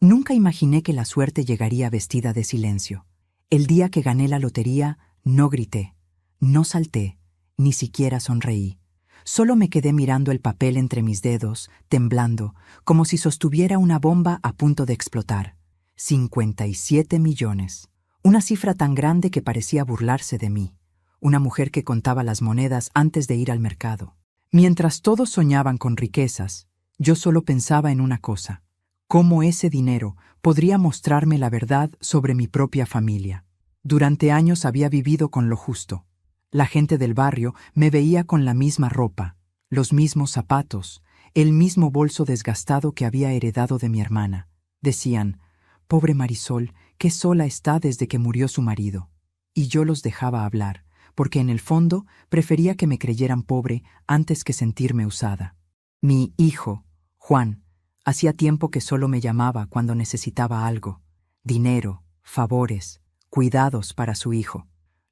Nunca imaginé que la suerte llegaría vestida de silencio. El día que gané la lotería, no grité, no salté, ni siquiera sonreí. Solo me quedé mirando el papel entre mis dedos, temblando, como si sostuviera una bomba a punto de explotar. 57 millones. Una cifra tan grande que parecía burlarse de mí. Una mujer que contaba las monedas antes de ir al mercado. Mientras todos soñaban con riquezas, yo solo pensaba en una cosa: cómo ese dinero podría mostrarme la verdad sobre mi propia familia. Durante años había vivido con lo justo. La gente del barrio me veía con la misma ropa, los mismos zapatos, el mismo bolso desgastado que había heredado de mi hermana. Decían: pobre Marisol, qué sola está desde que murió su marido. Y yo los dejaba hablar, porque en el fondo prefería que me creyeran pobre antes que sentirme usada. Mi hijo, Juan, hacía tiempo que solo me llamaba cuando necesitaba algo: dinero, favores, cuidados para su hijo.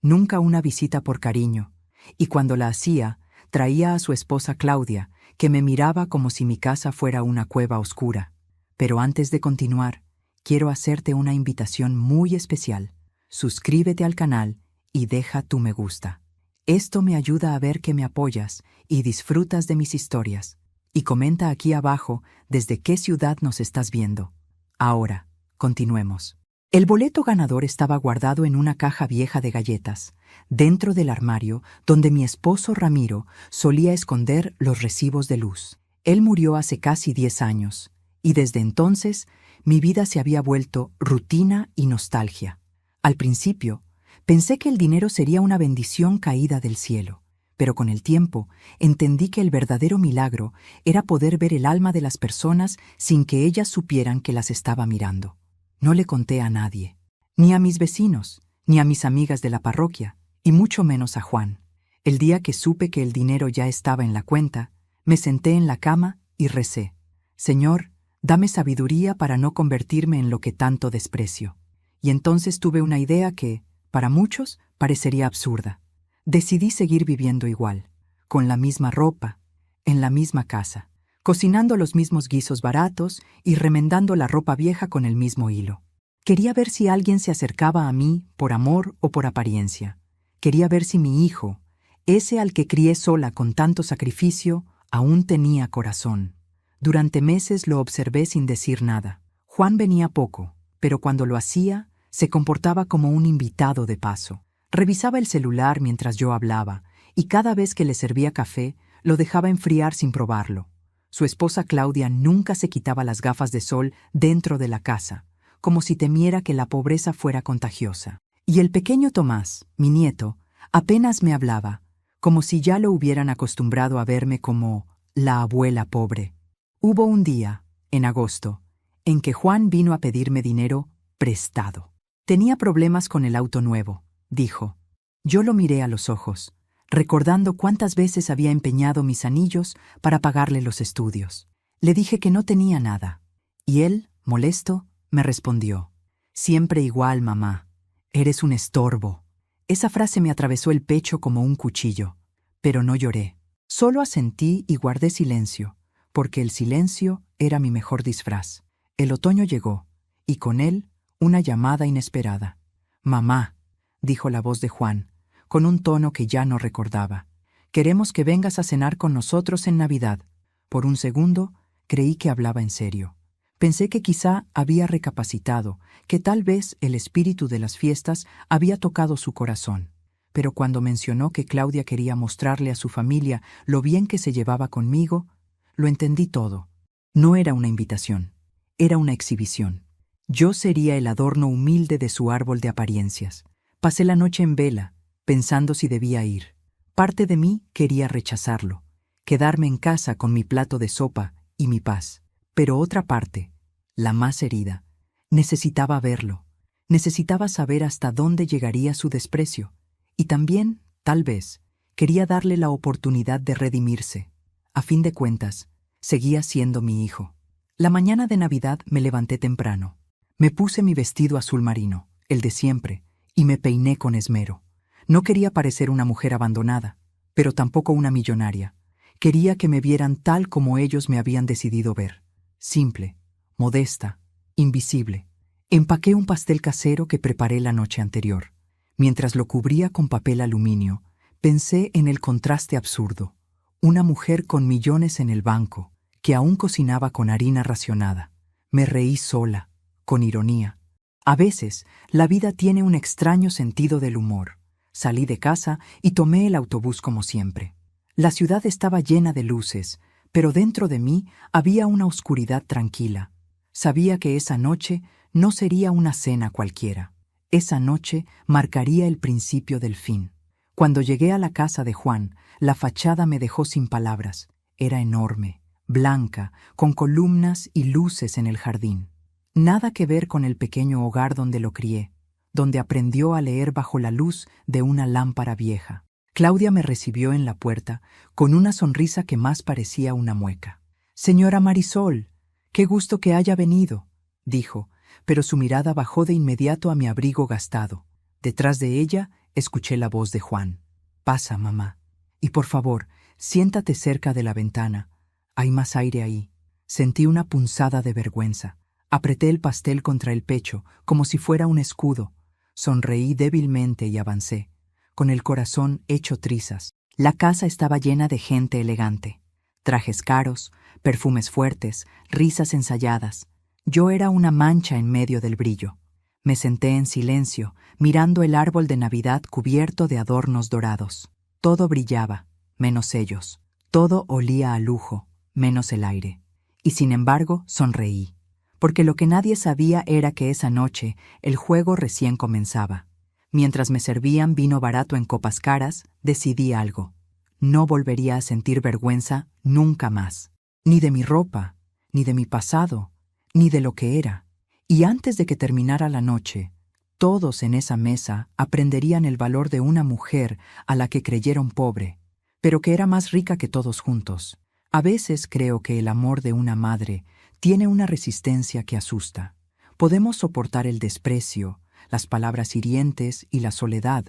Nunca una visita por cariño, y cuando la hacía, traía a su esposa Claudia, que me miraba como si mi casa fuera una cueva oscura. Pero antes de continuar, quiero hacerte una invitación muy especial. Suscríbete al canal y deja tu me gusta. Esto me ayuda a ver que me apoyas y disfrutas de mis historias. Y comenta aquí abajo desde qué ciudad nos estás viendo. Ahora, continuemos. El boleto ganador estaba guardado en una caja vieja de galletas, dentro del armario donde mi esposo Ramiro solía esconder los recibos de luz. Él murió hace casi 10 años, y desde entonces mi vida se había vuelto rutina y nostalgia. Al principio, pensé que el dinero sería una bendición caída del cielo, pero con el tiempo entendí que el verdadero milagro era poder ver el alma de las personas sin que ellas supieran que las estaba mirando. No le conté a nadie, ni a mis vecinos, ni a mis amigas de la parroquia, y mucho menos a Juan. El día que supe que el dinero ya estaba en la cuenta, me senté en la cama y recé: Señor, dame sabiduría para no convertirme en lo que tanto desprecio. Y entonces tuve una idea que, para muchos, parecería absurda. Decidí seguir viviendo igual, con la misma ropa, en la misma casa, cocinando los mismos guisos baratos y remendando la ropa vieja con el mismo hilo. Quería ver si alguien se acercaba a mí por amor o por apariencia. Quería ver si mi hijo, ese al que crié sola con tanto sacrificio, aún tenía corazón. Durante meses lo observé sin decir nada. Juan venía poco, pero cuando lo hacía, se comportaba como un invitado de paso. Revisaba el celular mientras yo hablaba, y cada vez que le servía café, lo dejaba enfriar sin probarlo. Su esposa Claudia nunca se quitaba las gafas de sol dentro de la casa, como si temiera que la pobreza fuera contagiosa. Y el pequeño Tomás, mi nieto, apenas me hablaba, como si ya lo hubieran acostumbrado a verme como la abuela pobre. Hubo un día, en agosto, en que Juan vino a pedirme dinero prestado. Tenía problemas con el auto nuevo, dijo. Yo lo miré a los ojos, recordando cuántas veces había empeñado mis anillos para pagarle los estudios. Le dije que no tenía nada, y él, molesto, me respondió: siempre igual, mamá. Eres un estorbo. Esa frase me atravesó el pecho como un cuchillo, pero no lloré. Solo asentí y guardé silencio, porque el silencio era mi mejor disfraz. El otoño llegó, y con él una llamada inesperada. Mamá, dijo la voz de Juan, con un tono que ya no recordaba. Queremos que vengas a cenar con nosotros en Navidad. Por un segundo, creí que hablaba en serio. Pensé que quizá había recapacitado, que tal vez el espíritu de las fiestas había tocado su corazón. Pero cuando mencionó que Claudia quería mostrarle a su familia lo bien que se llevaba conmigo, lo entendí todo. No era una invitación, era una exhibición. Yo sería el adorno humilde de su árbol de apariencias. Pasé la noche en vela, pensando si debía ir. Parte de mí quería rechazarlo, quedarme en casa con mi plato de sopa y mi paz. Pero otra parte, la más herida, necesitaba verlo. Necesitaba saber hasta dónde llegaría su desprecio. Y también, tal vez, quería darle la oportunidad de redimirse. A fin de cuentas, seguía siendo mi hijo. La mañana de Navidad me levanté temprano. Me puse mi vestido azul marino, el de siempre, y me peiné con esmero. No quería parecer una mujer abandonada, pero tampoco una millonaria. Quería que me vieran tal como ellos me habían decidido ver. Simple, modesta, invisible. Empaqué un pastel casero que preparé la noche anterior. Mientras lo cubría con papel aluminio, pensé en el contraste absurdo. Una mujer con millones en el banco, que aún cocinaba con harina racionada. Me reí sola, con ironía. A veces, la vida tiene un extraño sentido del humor. Salí de casa y tomé el autobús como siempre. La ciudad estaba llena de luces, pero dentro de mí había una oscuridad tranquila. Sabía que esa noche no sería una cena cualquiera. Esa noche marcaría el principio del fin. Cuando llegué a la casa de Juan, la fachada me dejó sin palabras. Era enorme, blanca, con columnas y luces en el jardín. Nada que ver con el pequeño hogar donde lo crié, donde aprendió a leer bajo la luz de una lámpara vieja. Claudia me recibió en la puerta con una sonrisa que más parecía una mueca. «Señora Marisol, qué gusto que haya venido», dijo, pero su mirada bajó de inmediato a mi abrigo gastado. Detrás de ella escuché la voz de Juan. «Pasa, mamá. Y por favor, siéntate cerca de la ventana. Hay más aire ahí». Sentí una punzada de vergüenza. Apreté el pastel contra el pecho, como si fuera un escudo. Sonreí débilmente y avancé, con el corazón hecho trizas. La casa estaba llena de gente elegante. Trajes caros, perfumes fuertes, risas ensayadas. Yo era una mancha en medio del brillo. Me senté en silencio, mirando el árbol de Navidad cubierto de adornos dorados. Todo brillaba, menos ellos. Todo olía a lujo, menos el aire. Y sin embargo, sonreí. Porque lo que nadie sabía era que esa noche el juego recién comenzaba. Mientras me servían vino barato en copas caras, decidí algo. No volvería a sentir vergüenza nunca más. Ni de mi ropa, ni de mi pasado, ni de lo que era. Y antes de que terminara la noche, todos en esa mesa aprenderían el valor de una mujer a la que creyeron pobre, pero que era más rica que todos juntos. A veces creo que el amor de una madre tiene una resistencia que asusta. Podemos soportar el desprecio, las palabras hirientes y la soledad,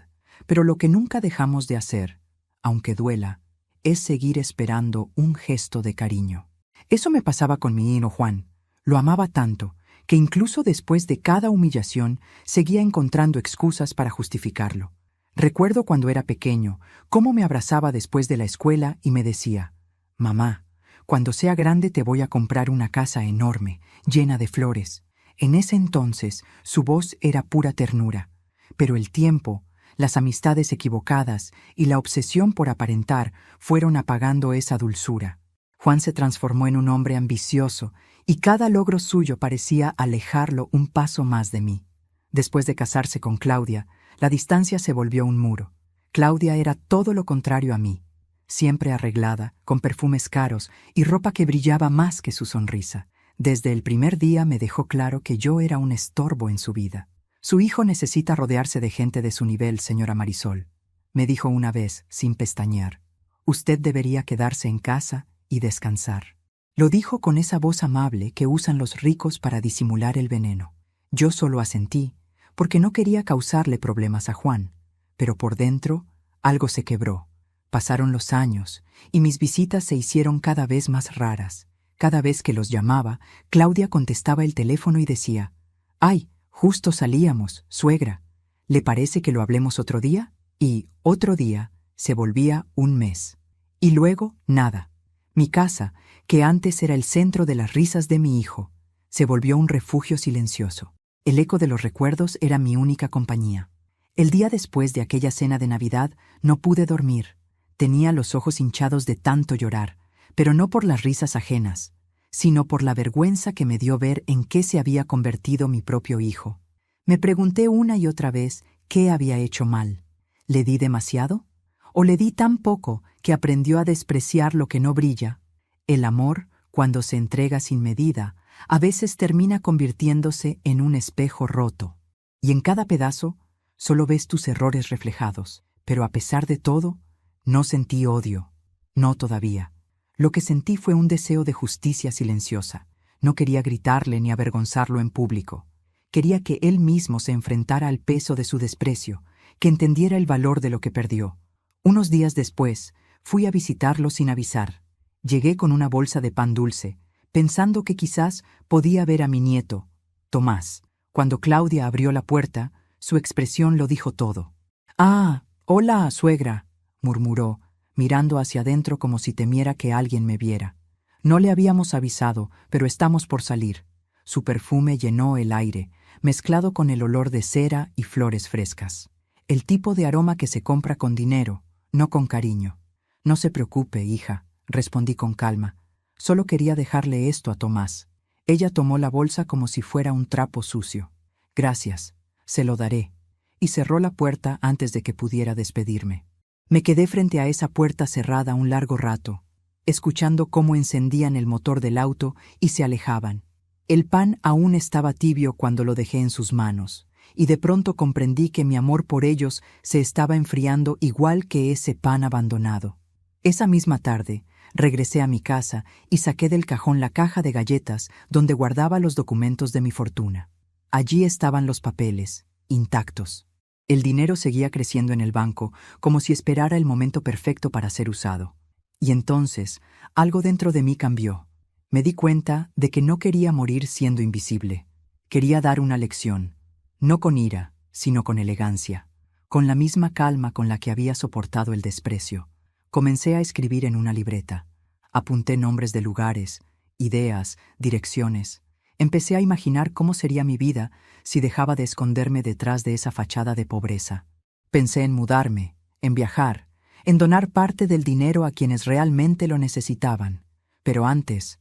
pero lo que nunca dejamos de hacer, aunque duela, es seguir esperando un gesto de cariño. Eso me pasaba con mi hijo Juan. Lo amaba tanto que incluso después de cada humillación seguía encontrando excusas para justificarlo. Recuerdo cuando era pequeño cómo me abrazaba después de la escuela y me decía: «Mamá, cuando sea grande te voy a comprar una casa enorme, llena de flores». En ese entonces su voz era pura ternura, pero el tiempo, las amistades equivocadas y la obsesión por aparentar fueron apagando esa dulzura. Juan se transformó en un hombre ambicioso y cada logro suyo parecía alejarlo un paso más de mí. Después de casarse con Claudia, la distancia se volvió un muro. Claudia era todo lo contrario a mí. Siempre arreglada, con perfumes caros y ropa que brillaba más que su sonrisa. Desde el primer día me dejó claro que yo era un estorbo en su vida. «Su hijo necesita rodearse de gente de su nivel, señora Marisol», me dijo una vez, sin pestañear. «Usted debería quedarse en casa y descansar». Lo dijo con esa voz amable que usan los ricos para disimular el veneno. Yo solo asentí, porque no quería causarle problemas a Juan, pero por dentro algo se quebró. Pasaron los años y mis visitas se hicieron cada vez más raras. Cada vez que los llamaba, Claudia contestaba el teléfono y decía: «Ay, justo salíamos, suegra. ¿Le parece que lo hablemos otro día?» Y otro día se volvía un mes. Y luego, nada. Mi casa, que antes era el centro de las risas de mi hijo, se volvió un refugio silencioso. El eco de los recuerdos era mi única compañía. El día después de aquella cena de Navidad no pude dormir. Tenía los ojos hinchados de tanto llorar, pero no por las risas ajenas, sino por la vergüenza que me dio ver en qué se había convertido mi propio hijo. Me pregunté una y otra vez qué había hecho mal. ¿Le di demasiado? ¿O le di tan poco que aprendió a despreciar lo que no brilla? El amor, cuando se entrega sin medida, a veces termina convirtiéndose en un espejo roto. Y en cada pedazo solo ves tus errores reflejados. Pero a pesar de todo, no sentí odio. No todavía. Lo que sentí fue un deseo de justicia silenciosa. No quería gritarle ni avergonzarlo en público. Quería que él mismo se enfrentara al peso de su desprecio, que entendiera el valor de lo que perdió. Unos días después, fui a visitarlo sin avisar. Llegué con una bolsa de pan dulce, pensando que quizás podía ver a mi nieto, Tomás. Cuando Claudia abrió la puerta, su expresión lo dijo todo. «Ah, hola, suegra», murmuró, mirando hacia adentro como si temiera que alguien me viera. No le habíamos avisado, pero estamos por salir. Su perfume llenó el aire, mezclado con el olor de cera y flores frescas. El tipo de aroma que se compra con dinero, no con cariño. «No se preocupe, hija», respondí con calma. «Solo quería dejarle esto a Tomás». Ella tomó la bolsa como si fuera un trapo sucio. «Gracias, se lo daré», y cerró la puerta antes de que pudiera despedirme. Me quedé frente a esa puerta cerrada un largo rato, escuchando cómo encendían el motor del auto y se alejaban. El pan aún estaba tibio cuando lo dejé en sus manos, y de pronto comprendí que mi amor por ellos se estaba enfriando igual que ese pan abandonado. Esa misma tarde, regresé a mi casa y saqué del cajón la caja de galletas donde guardaba los documentos de mi fortuna. Allí estaban los papeles, intactos. El dinero seguía creciendo en el banco, como si esperara el momento perfecto para ser usado. Y entonces, algo dentro de mí cambió. Me di cuenta de que no quería morir siendo invisible. Quería dar una lección, no con ira, sino con elegancia, con la misma calma con la que había soportado el desprecio. Comencé a escribir en una libreta. Apunté nombres de lugares, ideas, direcciones. Empecé a imaginar cómo sería mi vida si dejaba de esconderme detrás de esa fachada de pobreza. Pensé en mudarme, en viajar, en donar parte del dinero a quienes realmente lo necesitaban. Pero antes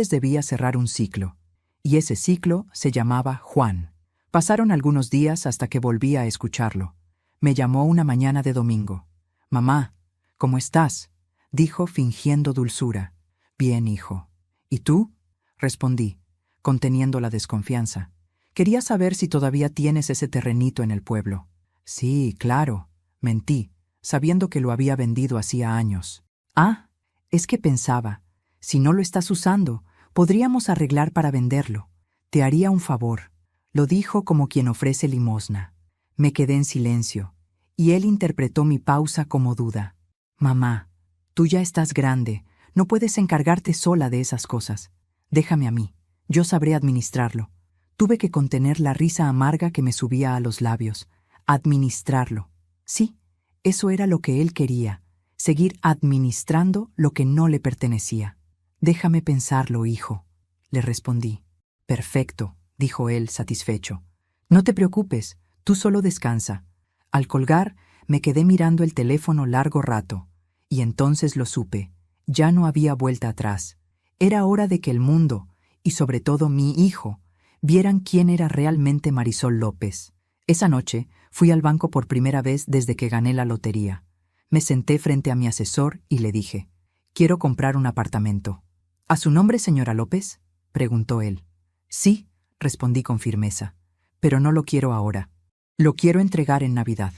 debía cerrar un ciclo. Y ese ciclo se llamaba Juan. Pasaron algunos días hasta que volví a escucharlo. Me llamó una mañana de domingo. «Mamá, ¿cómo estás?», dijo fingiendo dulzura. «Bien, hijo». «¿Y tú?», respondí, conteniendo la desconfianza. «Quería saber si todavía tienes ese terrenito en el pueblo». «Sí, claro», mentí, sabiendo que lo había vendido hacía años. «Ah, es que pensaba, si no lo estás usando, podríamos arreglar para venderlo. Te haría un favor», lo dijo como quien ofrece limosna. Me quedé en silencio, y él interpretó mi pausa como duda. «Mamá, tú ya estás grande, no puedes encargarte sola de esas cosas. Déjame a mí, yo sabré administrarlo». Tuve que contener la risa amarga que me subía a los labios. Administrarlo. Sí, eso era lo que él quería, seguir administrando lo que no le pertenecía. «Déjame pensarlo, hijo», le respondí. «Perfecto», dijo él, satisfecho. «No te preocupes, tú solo descansa». Al colgar, me quedé mirando el teléfono largo rato, y entonces lo supe. Ya no había vuelta atrás. Era hora de que el mundo, y sobre todo mi hijo, vieran quién era realmente Marisol López. Esa noche fui al banco por primera vez desde que gané la lotería. Me senté frente a mi asesor y le dije: «Quiero comprar un apartamento». «¿A su nombre, señora López?», preguntó él. «Sí», respondí con firmeza, «pero no lo quiero ahora. Lo quiero entregar en Navidad».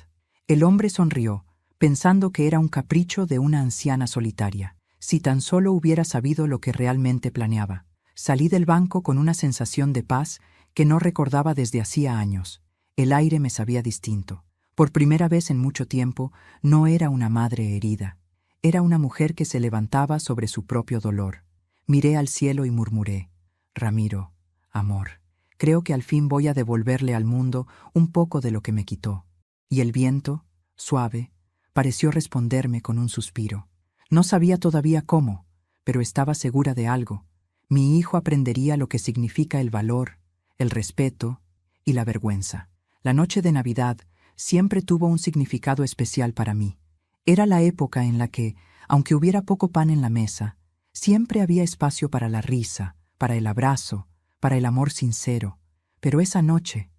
El hombre sonrió, pensando que era un capricho de una anciana solitaria. Si tan solo hubiera sabido lo que realmente planeaba. Salí del banco con una sensación de paz que no recordaba desde hacía años. El aire me sabía distinto. Por primera vez en mucho tiempo, no era una madre herida. Era una mujer que se levantaba sobre su propio dolor. Miré al cielo y murmuré: «Ramiro, amor, creo que al fin voy a devolverle al mundo un poco de lo que me quitó». Y el viento, suave, pareció responderme con un suspiro. No sabía todavía cómo, pero estaba segura de algo. Mi hijo aprendería lo que significa el valor, el respeto y la vergüenza. La noche de Navidad siempre tuvo un significado especial para mí. Era la época en la que, aunque hubiera poco pan en la mesa, siempre había espacio para la risa, para el abrazo, para el amor sincero. Pero esa noche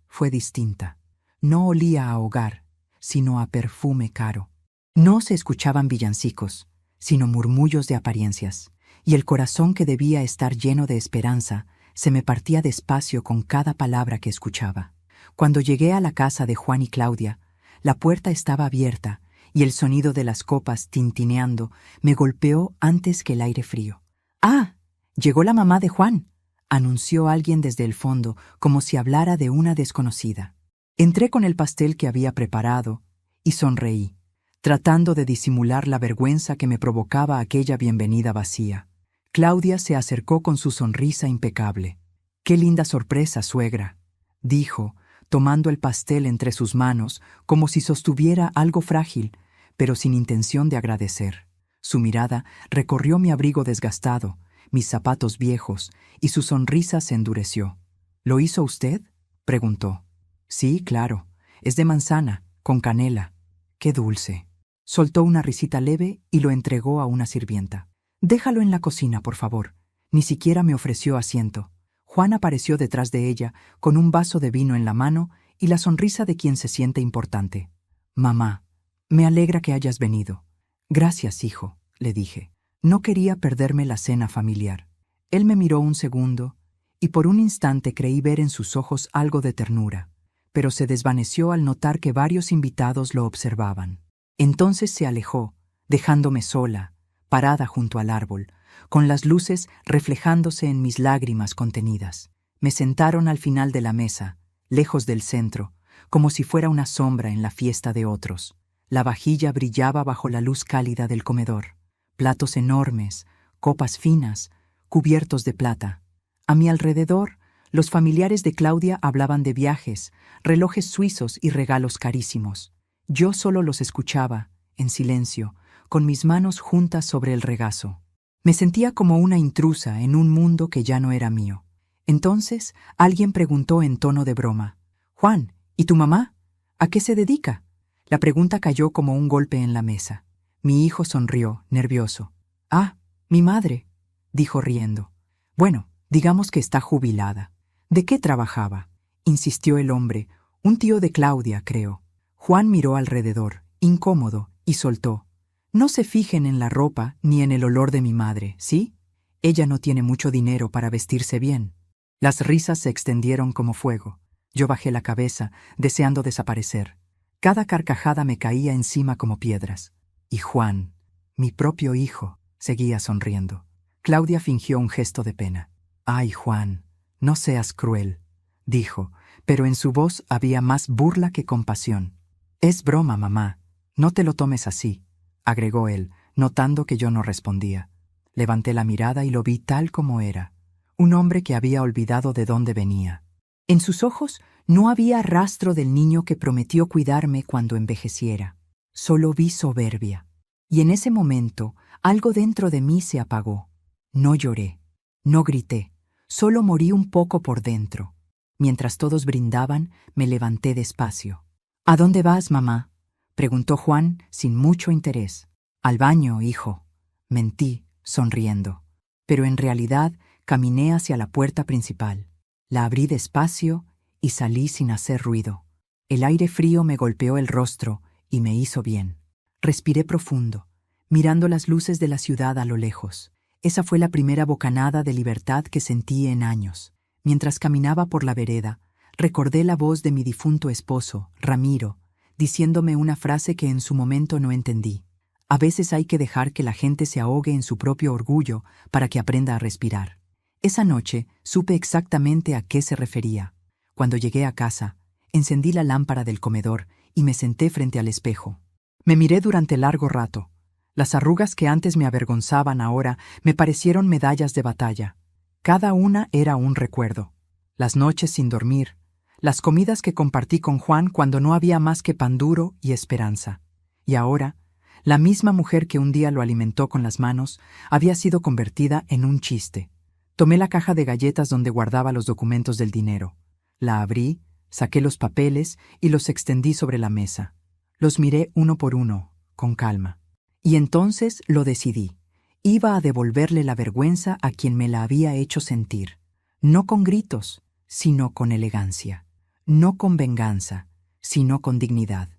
fue distinta. No olía a hogar, sino a perfume caro. No se escuchaban villancicos, sino murmullos de apariencias, y el corazón que debía estar lleno de esperanza se me partía despacio con cada palabra que escuchaba. Cuando llegué a la casa de Juan y Claudia, la puerta estaba abierta y el sonido de las copas tintineando me golpeó antes que el aire frío. «¡Ah! Llegó la mamá de Juan», anunció alguien desde el fondo, como si hablara de una desconocida. Entré con el pastel que había preparado y sonreí, tratando de disimular la vergüenza que me provocaba aquella bienvenida vacía. Claudia se acercó con su sonrisa impecable. «Qué linda sorpresa, suegra», dijo, tomando el pastel entre sus manos como si sostuviera algo frágil, pero sin intención de agradecer. Su mirada recorrió mi abrigo desgastado, mis zapatos viejos, y su sonrisa se endureció. «¿Lo hizo usted?», preguntó. «Sí, claro. Es de manzana, con canela. Qué dulce». Soltó una risita leve y lo entregó a una sirvienta. «Déjalo en la cocina, por favor». Ni siquiera me ofreció asiento. Juan apareció detrás de ella, con un vaso de vino en la mano y la sonrisa de quien se siente importante. «Mamá, me alegra que hayas venido». «Gracias, hijo», le dije. No quería perderme la cena familiar. Él me miró un segundo, y por un instante creí ver en sus ojos algo de ternura, pero se desvaneció al notar que varios invitados lo observaban. Entonces se alejó, dejándome sola, parada junto al árbol, con las luces reflejándose en mis lágrimas contenidas. Me sentaron al final de la mesa, lejos del centro, como si fuera una sombra en la fiesta de otros. La vajilla brillaba bajo la luz cálida del comedor. Platos enormes, copas finas, cubiertos de plata. A mi alrededor, los familiares de Claudia hablaban de viajes, relojes suizos y regalos carísimos. Yo solo los escuchaba, en silencio, con mis manos juntas sobre el regazo. Me sentía como una intrusa en un mundo que ya no era mío. Entonces, alguien preguntó en tono de broma: «Juan, ¿y tu mamá? ¿A qué se dedica?». La pregunta cayó como un golpe en la mesa. Mi hijo sonrió, nervioso. «Ah, mi madre», dijo riendo. «Bueno, digamos que está jubilada». «¿De qué trabajaba?», insistió el hombre. «Un tío de Claudia, creo». Juan miró alrededor, incómodo, y soltó: «No se fijen en la ropa ni en el olor de mi madre, ¿sí? Ella no tiene mucho dinero para vestirse bien». Las risas se extendieron como fuego. Yo bajé la cabeza, deseando desaparecer. Cada carcajada me caía encima como piedras. Y Juan, mi propio hijo, seguía sonriendo. Claudia fingió un gesto de pena. «Ay, Juan, no seas cruel», dijo, pero en su voz había más burla que compasión. «Es broma, mamá. No te lo tomes así», agregó él, notando que yo no respondía. Levanté la mirada y lo vi tal como era. Un hombre que había olvidado de dónde venía. En sus ojos no había rastro del niño que prometió cuidarme cuando envejeciera. Solo vi soberbia. Y en ese momento, algo dentro de mí se apagó. No lloré, no grité, solo morí un poco por dentro. Mientras todos brindaban, me levanté despacio. «¿A dónde vas, mamá?», preguntó Juan sin mucho interés. «Al baño, hijo», mentí, sonriendo. Pero en realidad caminé hacia la puerta principal. La abrí despacio y salí sin hacer ruido. El aire frío me golpeó el rostro y me hizo bien. Respiré profundo, mirando las luces de la ciudad a lo lejos. Esa fue la primera bocanada de libertad que sentí en años. Mientras caminaba por la vereda, recordé la voz de mi difunto esposo, Ramiro, diciéndome una frase que en su momento no entendí. A veces hay que dejar que la gente se ahogue en su propio orgullo para que aprenda a respirar. Esa noche supe exactamente a qué se refería. Cuando llegué a casa, encendí la lámpara del comedor y me senté frente al espejo. Me miré durante largo rato. Las arrugas que antes me avergonzaban ahora me parecieron medallas de batalla. Cada una era un recuerdo. Las noches sin dormir, las comidas que compartí con Juan cuando no había más que pan duro y esperanza. Y ahora, la misma mujer que un día lo alimentó con las manos había sido convertida en un chiste. Tomé la caja de galletas donde guardaba los documentos del dinero. La abrí, saqué los papeles y los extendí sobre la mesa. Los miré uno por uno, con calma. Y entonces lo decidí. Iba a devolverle la vergüenza a quien me la había hecho sentir. No con gritos, sino con elegancia. No con venganza, sino con dignidad.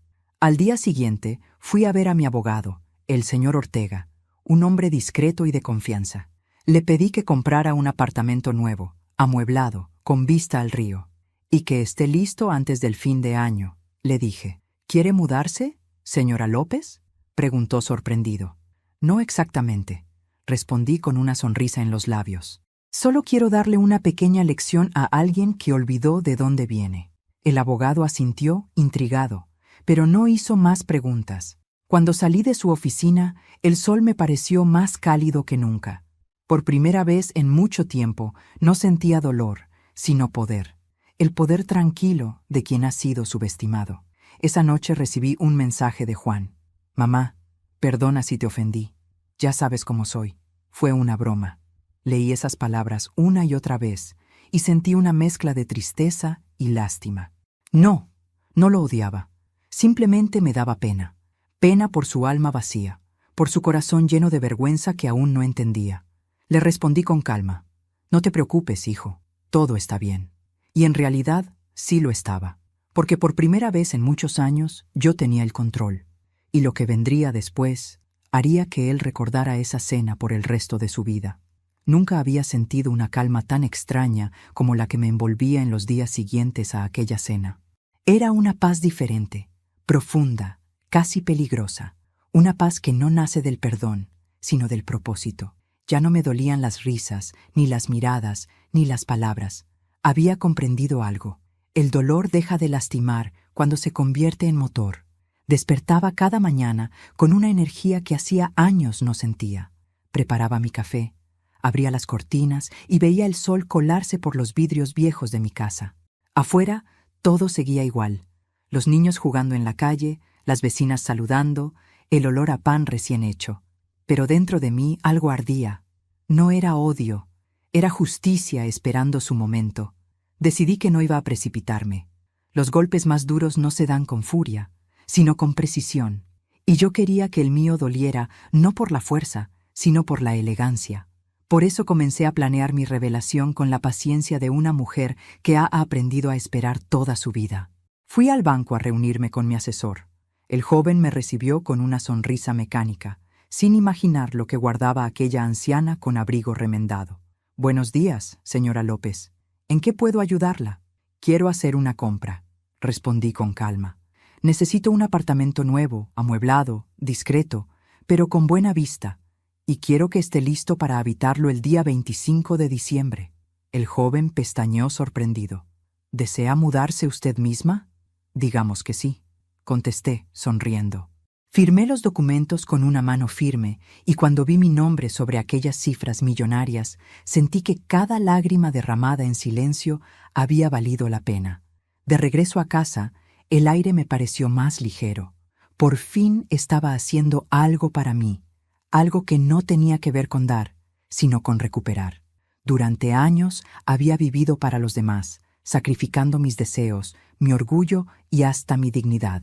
Al día siguiente fui a ver a mi abogado, el señor Ortega, un hombre discreto y de confianza. Le pedí que comprara un apartamento nuevo, amueblado, con vista al río, y que esté listo antes del fin de año, le dije. «¿Quiere mudarse, señora López?», preguntó sorprendido. «No exactamente», respondí con una sonrisa en los labios. «Solo quiero darle una pequeña lección a alguien que olvidó de dónde viene». El abogado asintió, intrigado, pero no hizo más preguntas. Cuando salí de su oficina, el sol me pareció más cálido que nunca. Por primera vez en mucho tiempo no sentía dolor, sino poder. El poder tranquilo de quien ha sido subestimado. Esa noche recibí un mensaje de Juan. Mamá, perdona si te ofendí. Ya sabes cómo soy. Fue una broma. Leí esas palabras una y otra vez y sentí una mezcla de tristeza y lástima. No, no lo odiaba. Simplemente me daba pena. Pena por su alma vacía, por su corazón lleno de vergüenza que aún no entendía. Le respondí con calma. No te preocupes, hijo. Todo está bien. Y en realidad sí lo estaba, porque por primera vez en muchos años yo tenía el control, y lo que vendría después haría que él recordara esa cena por el resto de su vida. Nunca había sentido una calma tan extraña como la que me envolvía en los días siguientes a aquella cena. Era una paz diferente, profunda, casi peligrosa, una paz que no nace del perdón, sino del propósito. Ya no me dolían las risas, ni las miradas, ni las palabras. Había comprendido algo. El dolor deja de lastimar cuando se convierte en motor. Despertaba cada mañana con una energía que hacía años no sentía. Preparaba mi café, abría las cortinas y veía el sol colarse por los vidrios viejos de mi casa. Afuera, todo seguía igual. Los niños jugando en la calle, las vecinas saludando, el olor a pan recién hecho. Pero dentro de mí algo ardía. No era odio, era justicia esperando su momento. Decidí que no iba a precipitarme. Los golpes más duros no se dan con furia, sino con precisión. Y yo quería que el mío doliera no por la fuerza, sino por la elegancia. Por eso comencé a planear mi revelación con la paciencia de una mujer que ha aprendido a esperar toda su vida. Fui al banco a reunirme con mi asesor. El joven me recibió con una sonrisa mecánica, sin imaginar lo que guardaba aquella anciana con abrigo remendado. Buenos días, señora López. ¿En qué puedo ayudarla? Quiero hacer una compra, respondí con calma. Necesito un apartamento nuevo, amueblado, discreto, pero con buena vista, y quiero que esté listo para habitarlo el día 25 de diciembre. El joven pestañeó sorprendido. ¿Desea mudarse usted misma? Digamos que sí, contesté, sonriendo. Firmé los documentos con una mano firme y cuando vi mi nombre sobre aquellas cifras millonarias, sentí que cada lágrima derramada en silencio había valido la pena. De regreso a casa, el aire me pareció más ligero. Por fin estaba haciendo algo para mí, algo que no tenía que ver con dar, sino con recuperar. Durante años había vivido para los demás, sacrificando mis deseos, mi orgullo y hasta mi dignidad.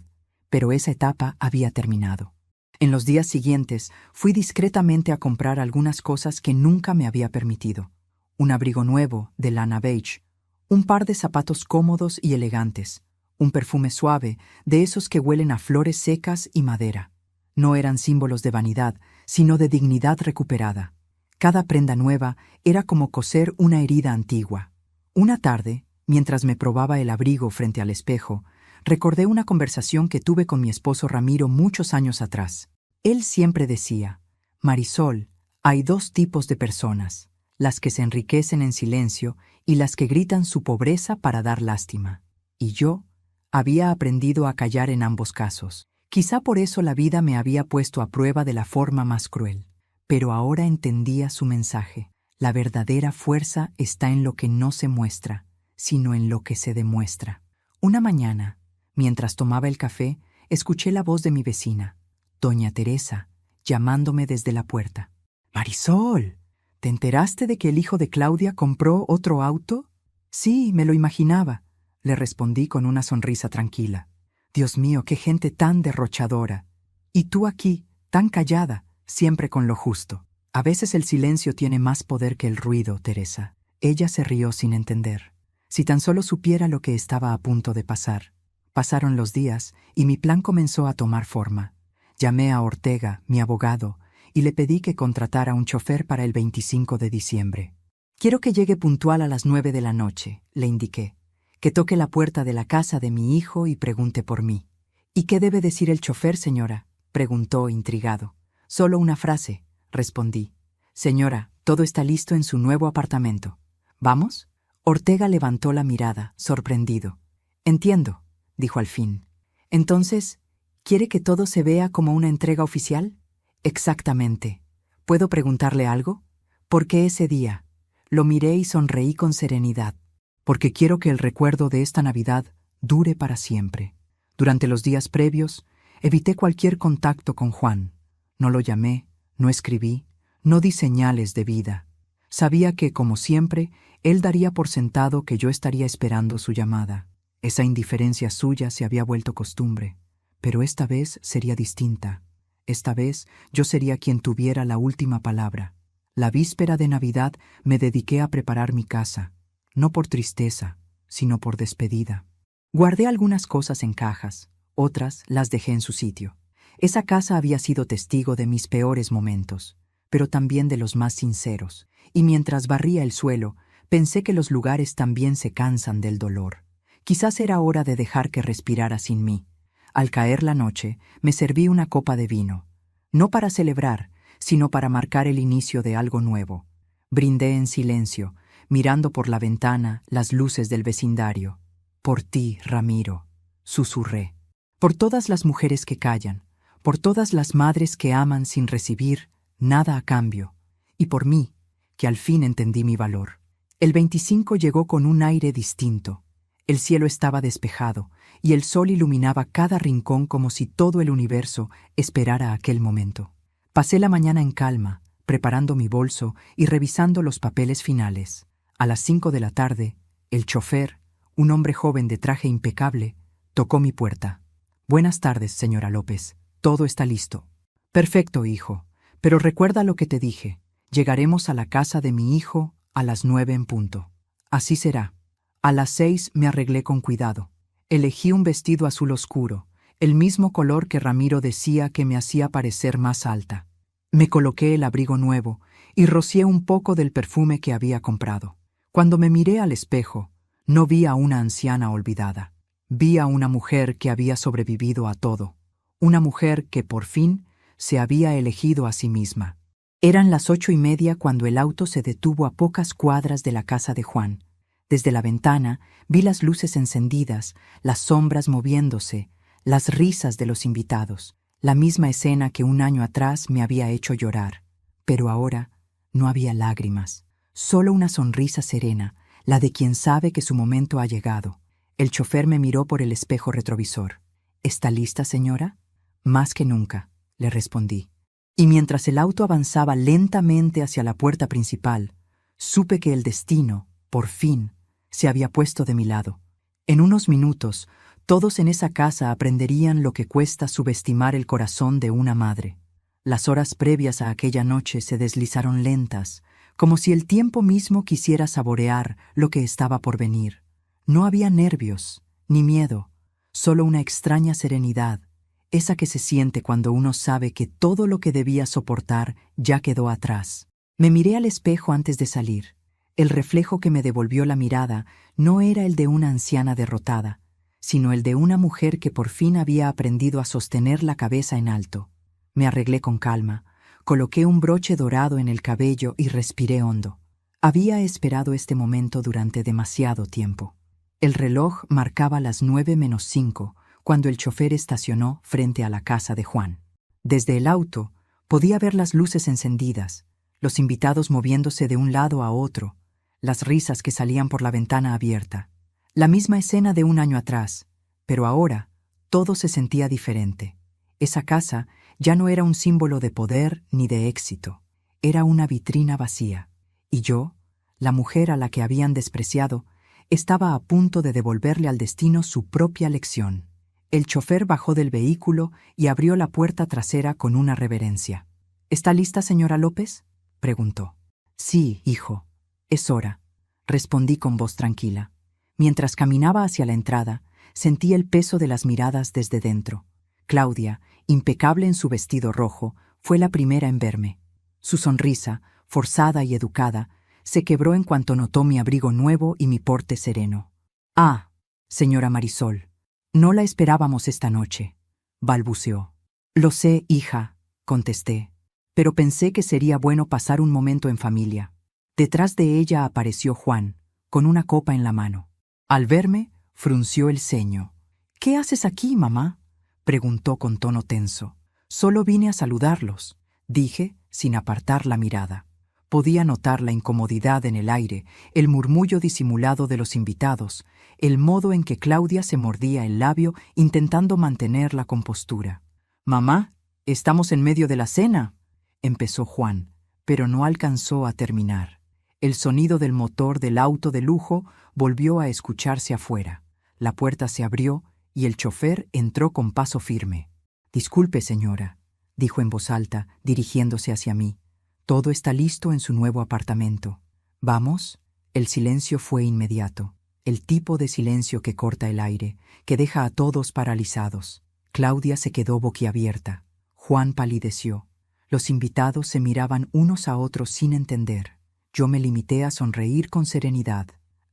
Pero esa etapa había terminado. En los días siguientes fui discretamente a comprar algunas cosas que nunca me había permitido. Un abrigo nuevo, de lana beige, un par de zapatos cómodos y elegantes, un perfume suave, de esos que huelen a flores secas y madera. No eran símbolos de vanidad, sino de dignidad recuperada. Cada prenda nueva era como coser una herida antigua. Una tarde, mientras me probaba el abrigo frente al espejo, recordé una conversación que tuve con mi esposo Ramiro muchos años atrás. Él siempre decía, Marisol, hay dos tipos de personas, las que se enriquecen en silencio y las que gritan su pobreza para dar lástima. Y yo había aprendido a callar en ambos casos. Quizá por eso la vida me había puesto a prueba de la forma más cruel. Pero ahora entendía su mensaje. La verdadera fuerza está en lo que no se muestra, sino en lo que se demuestra. Una mañana, mientras tomaba el café, escuché la voz de mi vecina, doña Teresa, llamándome desde la puerta. «Marisol, ¿te enteraste de que el hijo de Claudia compró otro auto?» «Sí, me lo imaginaba», le respondí con una sonrisa tranquila. «Dios mío, qué gente tan derrochadora. Y tú aquí, tan callada, siempre con lo justo. A veces el silencio tiene más poder que el ruido, Teresa». Ella se rió sin entender. Si tan solo supiera lo que estaba a punto de pasar. Pasaron los días y mi plan comenzó a tomar forma. Llamé a Ortega, mi abogado, y le pedí que contratara un chofer para el 25 de diciembre. «Quiero que llegue puntual a las 9 de la noche», le indiqué. «Que toque la puerta de la casa de mi hijo y pregunte por mí». «¿Y qué debe decir el chofer, señora?», preguntó intrigado. «Solo una frase», respondí. «Señora, todo está listo en su nuevo apartamento. ¿Vamos?» Ortega levantó la mirada, sorprendido. «Entiendo», dijo al fin. «Entonces, ¿quiere que todo se vea como una entrega oficial?» «Exactamente. ¿Puedo preguntarle algo?» «¿Por qué ese día?» Lo miré y sonreí con serenidad. porque quiero que el recuerdo de esta Navidad dure para siempre. Durante los días previos, evité cualquier contacto con Juan. No lo llamé, no escribí, no di señales de vida. Sabía que, como siempre, él daría por sentado que yo estaría esperando su llamada. Esa indiferencia suya se había vuelto costumbre, pero esta vez sería distinta. Esta vez yo sería quien tuviera la última palabra. La víspera de Navidad me dediqué a preparar mi casa, no por tristeza, sino por despedida. Guardé algunas cosas en cajas, otras las dejé en su sitio. Esa casa había sido testigo de mis peores momentos, pero también de los más sinceros, y mientras barría el suelo, pensé que los lugares también se cansan del dolor. Quizás era hora de dejar que respirara sin mí. Al caer la noche, me serví una copa de vino, no para celebrar, sino para marcar el inicio de algo nuevo. Brindé en silencio, mirando por la ventana las luces del vecindario. Por ti, Ramiro, susurré. Por todas las mujeres que callan, por todas las madres que aman sin recibir nada a cambio, y por mí, que al fin entendí mi valor. El 25 llegó con un aire distinto. El cielo estaba despejado, y el sol iluminaba cada rincón como si todo el universo esperara aquel momento. Pasé la mañana en calma, preparando mi bolso y revisando los papeles finales. A las 5 de la tarde, el chofer, un hombre joven de traje impecable, tocó mi puerta. «Buenas tardes, señora López. Todo está listo». «Perfecto, hijo. Pero recuerda lo que te dije. Llegaremos a la casa de mi hijo a las 9 en punto». «Así será». A las 6 me arreglé con cuidado. Elegí un vestido azul oscuro, el mismo color que Ramiro decía que me hacía parecer más alta. Me coloqué el abrigo nuevo y rocié un poco del perfume que había comprado. Cuando me miré al espejo, no vi a una anciana olvidada. Vi a una mujer que había sobrevivido a todo. Una mujer que, por fin, se había elegido a sí misma. Eran las 8:30 cuando el auto se detuvo a pocas cuadras de la casa de Juan. Desde la ventana vi las luces encendidas, las sombras moviéndose, las risas de los invitados, la misma escena que un año atrás me había hecho llorar. Pero ahora no había lágrimas, solo una sonrisa serena, la de quien sabe que su momento ha llegado. El chofer me miró por el espejo retrovisor. «¿Está lista, señora?» «Más que nunca», le respondí. Y mientras el auto avanzaba lentamente hacia la puerta principal, supe que el destino, por fin, se había puesto de mi lado. En unos minutos, todos en esa casa aprenderían lo que cuesta subestimar el corazón de una madre. Las horas previas a aquella noche se deslizaron lentas, como si el tiempo mismo quisiera saborear lo que estaba por venir. No había nervios, ni miedo, solo una extraña serenidad, esa que se siente cuando uno sabe que todo lo que debía soportar ya quedó atrás. Me miré al espejo antes de salir. El reflejo que me devolvió la mirada no era el de una anciana derrotada, sino el de una mujer que por fin había aprendido a sostener la cabeza en alto. Me arreglé con calma, coloqué un broche dorado en el cabello y respiré hondo. Había esperado este momento durante demasiado tiempo. El reloj marcaba las 9:05 cuando el chofer estacionó frente a la casa de Juan. Desde el auto podía ver las luces encendidas, los invitados moviéndose de un lado a otro, las risas que salían por la ventana abierta. La misma escena de un año atrás, pero ahora todo se sentía diferente. Esa casa ya no era un símbolo de poder ni de éxito, era una vitrina vacía. Y yo, la mujer a la que habían despreciado, estaba a punto de devolverle al destino su propia lección. El chofer bajó del vehículo y abrió la puerta trasera con una reverencia. «¿Está lista, señora López?», preguntó. «Sí, hijo, es hora», respondí con voz tranquila. Mientras caminaba hacia la entrada, sentí el peso de las miradas desde dentro. Claudia, impecable en su vestido rojo, fue la primera en verme. Su sonrisa, forzada y educada, se quebró en cuanto notó mi abrigo nuevo y mi porte sereno. «Ah, señora Marisol, no la esperábamos esta noche», balbuceó. «Lo sé, hija», contesté, «pero pensé que sería bueno pasar un momento en familia». Detrás de ella apareció Juan, con una copa en la mano. Al verme, frunció el ceño. «¿Qué haces aquí, mamá?», preguntó con tono tenso. «Solo vine a saludarlos», dije, sin apartar la mirada. Podía notar la incomodidad en el aire, el murmullo disimulado de los invitados, el modo en que Claudia se mordía el labio intentando mantener la compostura. «Mamá, estamos en medio de la cena», empezó Juan, pero no alcanzó a terminar. El sonido del motor del auto de lujo volvió a escucharse afuera. La puerta se abrió y el chofer entró con paso firme. «Disculpe, señora», dijo en voz alta, dirigiéndose hacia mí. «Todo está listo en su nuevo apartamento. ¿Vamos?» El silencio fue inmediato, el tipo de silencio que corta el aire, que deja a todos paralizados. Claudia se quedó boquiabierta. Juan palideció. Los invitados se miraban unos a otros sin entender. Yo me limité a sonreír con serenidad.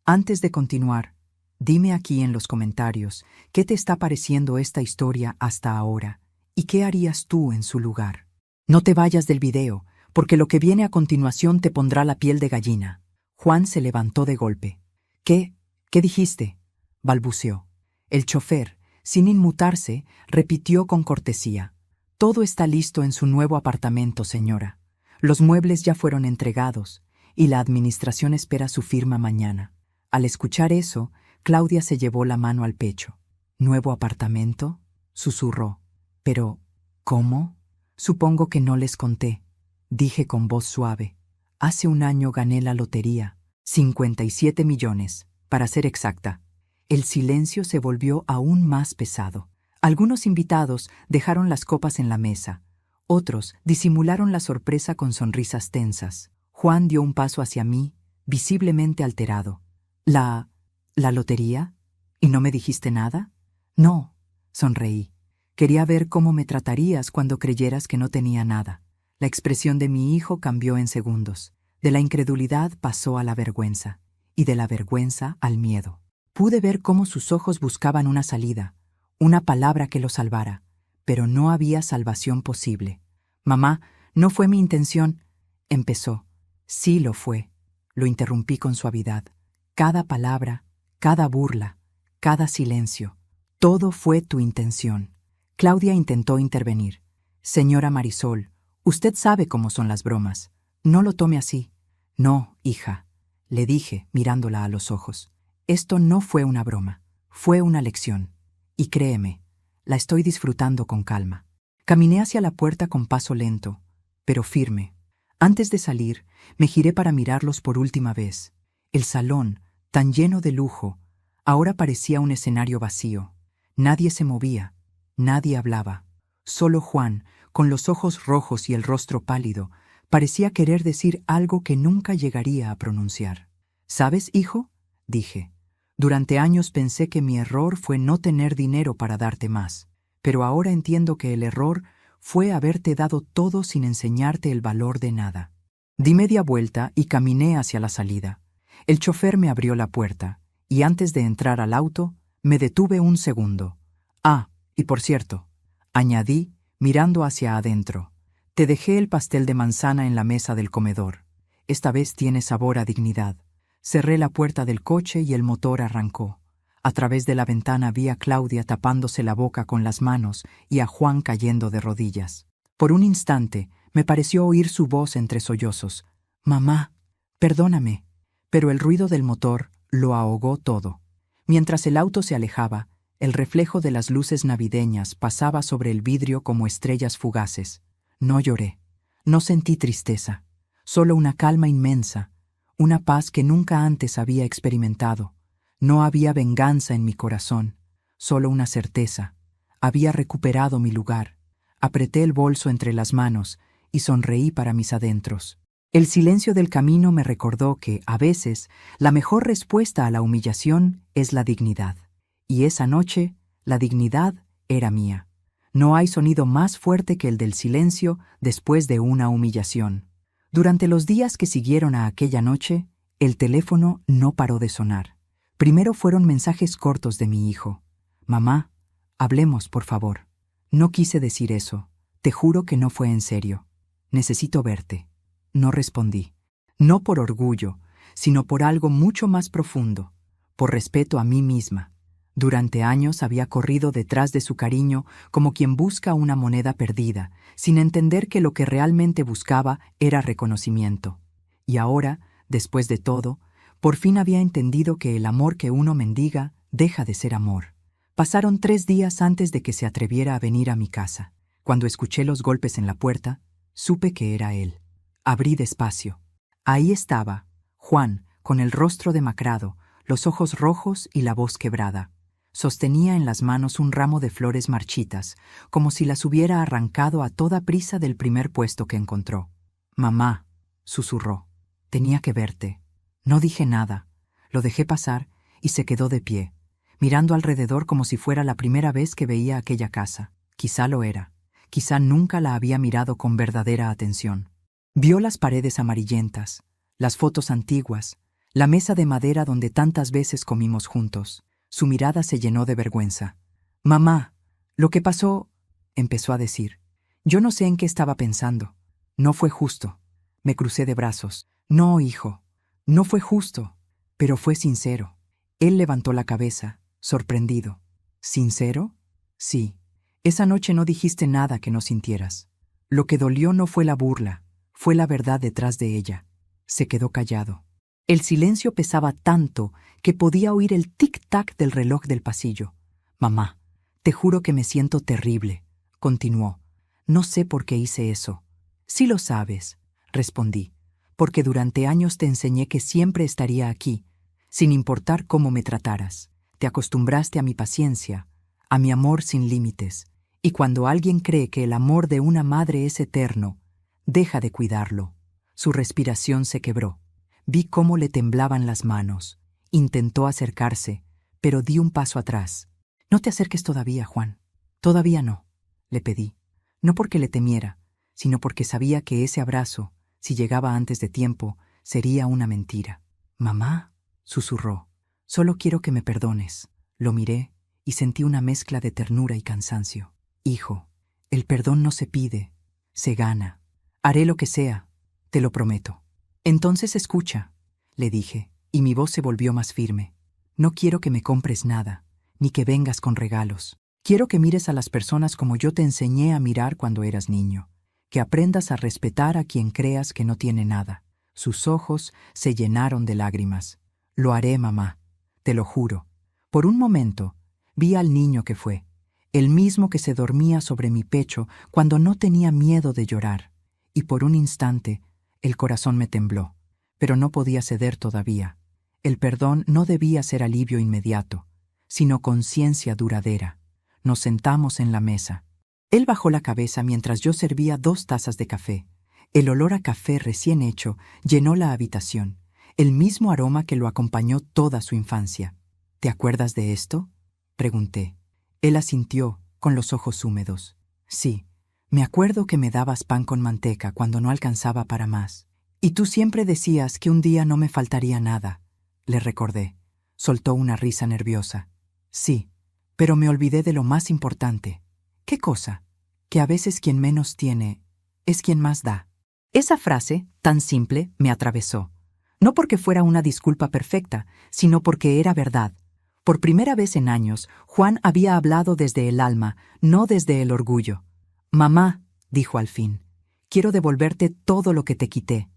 «Antes de continuar, dime aquí en los comentarios qué te está pareciendo esta historia hasta ahora y qué harías tú en su lugar. No te vayas del video, porque lo que viene a continuación te pondrá la piel de gallina». Juan se levantó de golpe. «¿Qué dijiste?», balbuceó. El chofer, sin inmutarse, repitió con cortesía: «Todo está listo en su nuevo apartamento, señora. Los muebles ya fueron entregados y la administración espera su firma mañana». Al escuchar eso, Claudia se llevó la mano al pecho. «¿Nuevo apartamento?», susurró. «Pero, ¿cómo?». «Supongo que no les conté», dije con voz suave. «Hace un año gané la lotería, 57 millones, para ser exacta». El silencio se volvió aún más pesado. Algunos invitados dejaron las copas en la mesa. Otros disimularon la sorpresa con sonrisas tensas. Juan dio un paso hacia mí, visiblemente alterado. ¿La lotería? ¿Y no me dijiste nada?» «No», sonreí. «Quería ver cómo me tratarías cuando creyeras que no tenía nada». La expresión de mi hijo cambió en segundos. De la incredulidad pasó a la vergüenza, y de la vergüenza al miedo. Pude ver cómo sus ojos buscaban una salida, una palabra que lo salvara, pero no había salvación posible. «Mamá, no fue mi intención», empezó. «Sí lo fue», lo interrumpí con suavidad. «Cada palabra, cada burla, cada silencio, todo fue tu intención». Claudia intentó intervenir. «Señora Marisol, usted sabe cómo son las bromas. No lo tome así». «No, hija», le dije, mirándola a los ojos. «Esto no fue una broma, fue una lección. Y créeme, la estoy disfrutando con calma». Caminé hacia la puerta con paso lento, pero firme. Antes de salir, me giré para mirarlos por última vez. El salón, tan lleno de lujo, ahora parecía un escenario vacío. Nadie se movía, nadie hablaba. Solo Juan, con los ojos rojos y el rostro pálido, parecía querer decir algo que nunca llegaría a pronunciar. «¿Sabes, hijo?», dije. «Durante años pensé que mi error fue no tener dinero para darte más, pero ahora entiendo que el error fue haberte dado todo sin enseñarte el valor de nada». Di media vuelta y caminé hacia la salida. El chofer me abrió la puerta, y antes de entrar al auto, me detuve un segundo. «Ah, y por cierto», añadí, mirando hacia adentro, «te dejé el pastel de manzana en la mesa del comedor. Esta vez tiene sabor a dignidad». Cerré la puerta del coche y el motor arrancó. A través de la ventana vi a Claudia tapándose la boca con las manos y a Juan cayendo de rodillas. Por un instante me pareció oír su voz entre sollozos: «Mamá, perdóname». Pero el ruido del motor lo ahogó todo. Mientras el auto se alejaba, el reflejo de las luces navideñas pasaba sobre el vidrio como estrellas fugaces. No lloré, no sentí tristeza, solo una calma inmensa, una paz que nunca antes había experimentado. No había venganza en mi corazón, solo una certeza. Había recuperado mi lugar. Apreté el bolso entre las manos y sonreí para mis adentros. El silencio del camino me recordó que, a veces, la mejor respuesta a la humillación es la dignidad. Y esa noche, la dignidad era mía. No hay sonido más fuerte que el del silencio después de una humillación. Durante los días que siguieron a aquella noche, el teléfono no paró de sonar. Primero fueron mensajes cortos de mi hijo. «Mamá, hablemos, por favor». No quise decir eso. Te juro que no fue en serio. «Necesito verte». No respondí. No por orgullo, sino por algo mucho más profundo, por respeto a mí misma. Durante años había corrido detrás de su cariño como quien busca una moneda perdida, sin entender que lo que realmente buscaba era reconocimiento. Y ahora, después de todo, por fin había entendido que el amor que uno mendiga deja de ser amor. Pasaron 3 días antes de que se atreviera a venir a mi casa. Cuando escuché los golpes en la puerta, supe que era él. Abrí despacio. Ahí estaba, Juan, con el rostro demacrado, los ojos rojos y la voz quebrada. Sostenía en las manos un ramo de flores marchitas, como si las hubiera arrancado a toda prisa del primer puesto que encontró. «Mamá», susurró, «tenía que verte». No dije nada. Lo dejé pasar y se quedó de pie, mirando alrededor como si fuera la primera vez que veía aquella casa. Quizá lo era. Quizá nunca la había mirado con verdadera atención. Vio las paredes amarillentas, las fotos antiguas, la mesa de madera donde tantas veces comimos juntos. Su mirada se llenó de vergüenza. «Mamá, lo que pasó», empezó a decir. Yo no sé en qué estaba pensando. No fue justo. Me crucé de brazos. «No, hijo, no fue justo», pero fue sincero. Él levantó la cabeza, sorprendido. «¿Sincero?» «Sí. Esa noche no dijiste nada que no sintieras. Lo que dolió no fue la burla, fue la verdad detrás de ella». Se quedó callado. El silencio pesaba tanto que podía oír el tic-tac del reloj del pasillo. «Mamá, te juro que me siento terrible», continuó. «No sé por qué hice eso». «Sí lo sabes», respondí, «porque durante años te enseñé que siempre estaría aquí, sin importar cómo me trataras. Te acostumbraste a mi paciencia, a mi amor sin límites, y cuando alguien cree que el amor de una madre es eterno, deja de cuidarlo». Su respiración se quebró. Vi cómo le temblaban las manos. Intentó acercarse, pero di un paso atrás. «No te acerques todavía, Juan. Todavía no», le pedí. No porque le temiera, sino porque sabía que ese abrazo, si llegaba antes de tiempo, sería una mentira. «Mamá», susurró, «solo quiero que me perdones». Lo miré y sentí una mezcla de ternura y cansancio. «Hijo, el perdón no se pide, se gana. Haré lo que sea, te lo prometo». «Entonces escucha», le dije, y mi voz se volvió más firme. «No quiero que me compres nada, ni que vengas con regalos. Quiero que mires a las personas como yo te enseñé a mirar cuando eras niño, que aprendas a respetar a quien creas que no tiene nada». Sus ojos se llenaron de lágrimas. «Lo haré, mamá, te lo juro». Por un momento, vi al niño que fue, el mismo que se dormía sobre mi pecho cuando no tenía miedo de llorar, y por un instante, el corazón me tembló, pero no podía ceder todavía. El perdón no debía ser alivio inmediato, sino conciencia duradera. Nos sentamos en la mesa. Él bajó la cabeza mientras yo servía 2 tazas de café. El olor a café recién hecho llenó la habitación, el mismo aroma que lo acompañó toda su infancia. «¿Te acuerdas de esto?», pregunté. Él asintió, con los ojos húmedos. «Sí. Me acuerdo que me dabas pan con manteca cuando no alcanzaba para más. Y tú siempre decías que un día no me faltaría nada», le recordé. Soltó una risa nerviosa. «Sí, pero me olvidé de lo más importante». «¿Qué cosa?». «Que a veces quien menos tiene es quien más da». Esa frase, tan simple, me atravesó. No porque fuera una disculpa perfecta, sino porque era verdad. Por primera vez en años, Juan había hablado desde el alma, no desde el orgullo. «Mamá», dijo al fin, «quiero devolverte todo lo que te quité».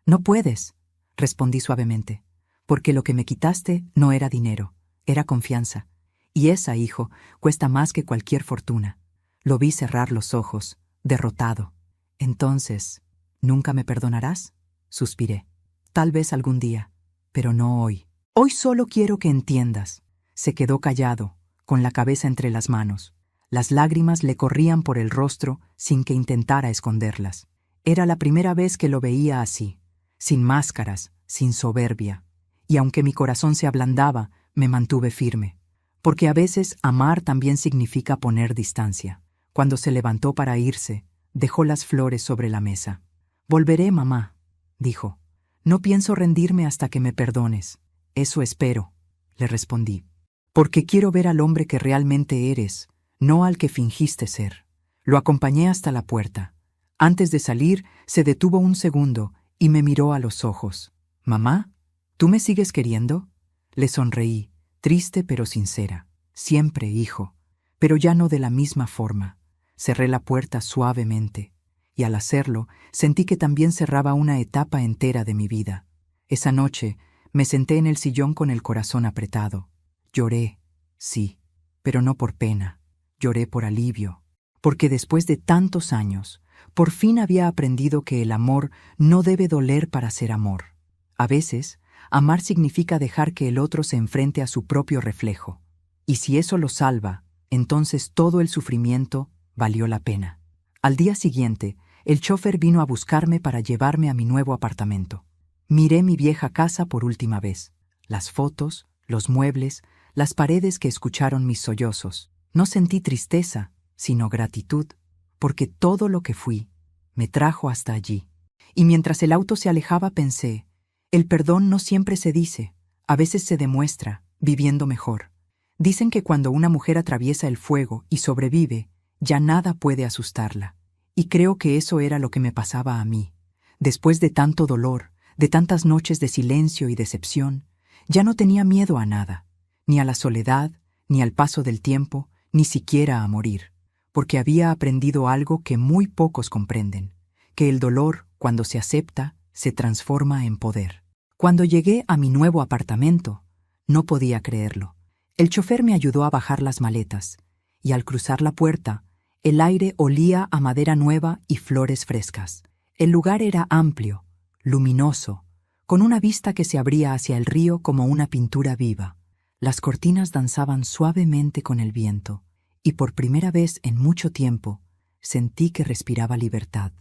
«No puedes», respondí suavemente, «porque lo que me quitaste no era dinero, era confianza. Y esa, hijo, cuesta más que cualquier fortuna». Lo vi cerrar los ojos, derrotado. «Entonces, ¿nunca me perdonarás?», suspiré. «Tal vez algún día, pero no hoy. Hoy solo quiero que entiendas». Se quedó callado, con la cabeza entre las manos. Las lágrimas le corrían por el rostro sin que intentara esconderlas. Era la primera vez que lo veía así, sin máscaras, sin soberbia. Y aunque mi corazón se ablandaba, me mantuve firme. Porque a veces amar también significa poner distancia. Cuando se levantó para irse, dejó las flores sobre la mesa. «Volveré, mamá», dijo. «No pienso rendirme hasta que me perdones». «Eso espero», le respondí. «Porque quiero ver al hombre que realmente eres, no al que fingiste ser». Lo acompañé hasta la puerta. Antes de salir, se detuvo un segundo y me miró a los ojos. «¿Mamá? ¿Tú me sigues queriendo?». Le sonreí, triste pero sincera. «Siempre, hijo, pero ya no de la misma forma». Cerré la puerta suavemente. y al hacerlo, sentí que también cerraba una etapa entera de mi vida. Esa noche, me senté en el sillón con el corazón apretado. Lloré, sí, pero no por pena. Lloré por alivio, porque después de tantos años, por fin había aprendido que el amor no debe doler para ser amor. A veces, amar significa dejar que el otro se enfrente a su propio reflejo. Y si eso lo salva, entonces todo el sufrimiento valió la pena. Al día siguiente, el chófer vino a buscarme para llevarme a mi nuevo apartamento. Miré mi vieja casa por última vez. Las fotos, los muebles, las paredes que escucharon mis sollozos. No sentí tristeza, sino gratitud, porque todo lo que fui me trajo hasta allí. Y mientras el auto se alejaba pensé, el perdón no siempre se dice, a veces se demuestra, viviendo mejor. Dicen que cuando una mujer atraviesa el fuego y sobrevive, ya nada puede asustarla. Y creo que eso era lo que me pasaba a mí. Después de tanto dolor, de tantas noches de silencio y decepción, ya no tenía miedo a nada, ni a la soledad, ni al paso del tiempo, ni siquiera a morir, porque había aprendido algo que muy pocos comprenden, que el dolor, cuando se acepta, se transforma en poder. Cuando llegué a mi nuevo apartamento, no podía creerlo. El chofer me ayudó a bajar las maletas, y al cruzar la puerta, el aire olía a madera nueva y flores frescas. El lugar era amplio, luminoso, con una vista que se abría hacia el río como una pintura viva. Las cortinas danzaban suavemente con el viento, y por primera vez en mucho tiempo sentí que respiraba libertad.